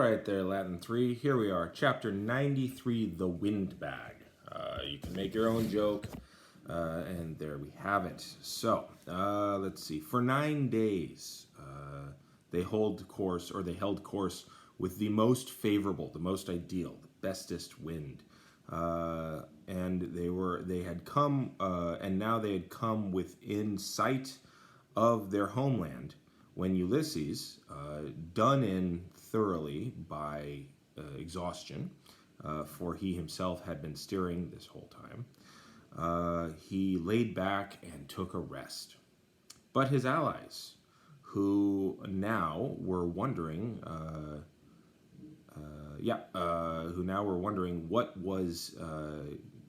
right there, Latin 3. Here we are, chapter 93, The Windbag. You can make your own joke, and there we have it. So, let's see. For 9 days, they held course with the most favorable, the most ideal, the bestest wind. And they had come, and now they had come within sight of their homeland when Ulysses, done in thoroughly by exhaustion, for he himself had been steering this whole time, he laid back and took a rest. But his allies, who now were wondering, what was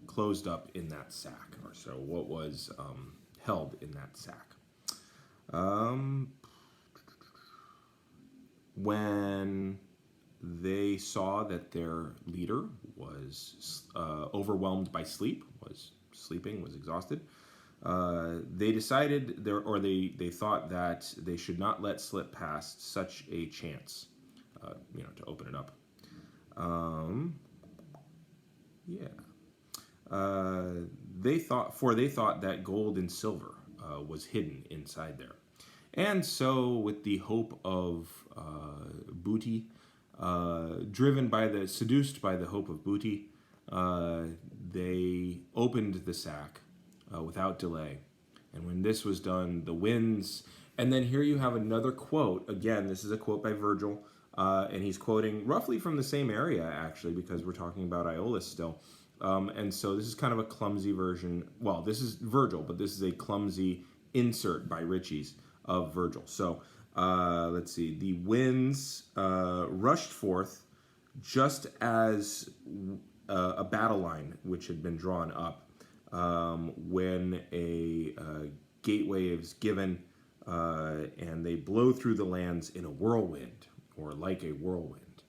closed up in that sack, or so what was held in that sack. When they saw that their leader was overwhelmed by sleep, was exhausted, they decided, they thought that they should not let slip past such a chance, to open it up. They thought that gold and silver was hidden inside there. And so, with the hope of booty, seduced by the hope of booty, they opened the sack without delay. And when this was done, the winds... And then here you have another quote. Again, this is a quote by Virgil, and he's quoting roughly from the same area, actually, because we're talking about Iolus still. And so this is kind of a clumsy version. Well, this is Virgil, but this is a clumsy insert by Ritchie's of Virgil. So let's see. The winds rushed forth just as a battle line which had been drawn up when a gateway is given, and they blow through the lands in a whirlwind, or like a whirlwind.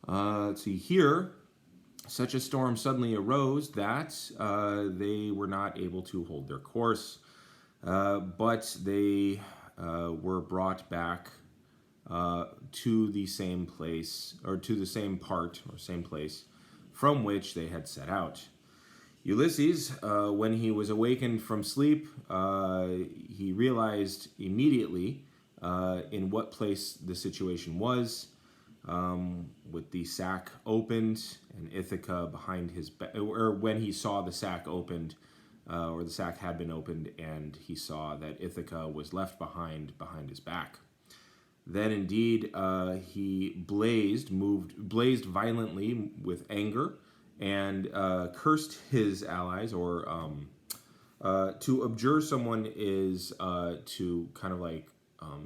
Let's see here. Such a storm suddenly arose that they were not able to hold their course, but they were brought back to the same place, or to the same part, or same place from which they had set out. Ulysses, when he was awakened from sleep, he realized immediately in what place the situation was, with the sack opened and Ithaca behind his back, or when he saw the sack opened, or the sack had been opened, and he saw that Ithaca was left behind his back. Then indeed he blazed violently with anger, and cursed his allies, or to abjure someone is to kind of like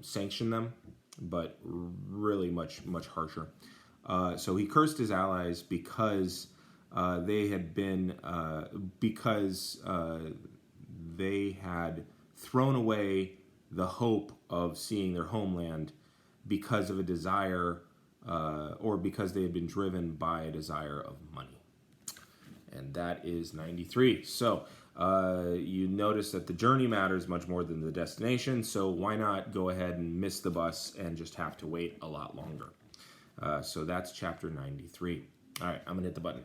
sanction them, but really much harsher. So he cursed his allies because they had thrown away the hope of seeing their homeland because of a desire, or because they had been driven by a desire of money. And that is 93. So you notice that the journey matters much more than the destination, so why not go ahead and miss the bus and just have to wait a lot longer. So that's chapter 93. All right, I'm going to hit the button.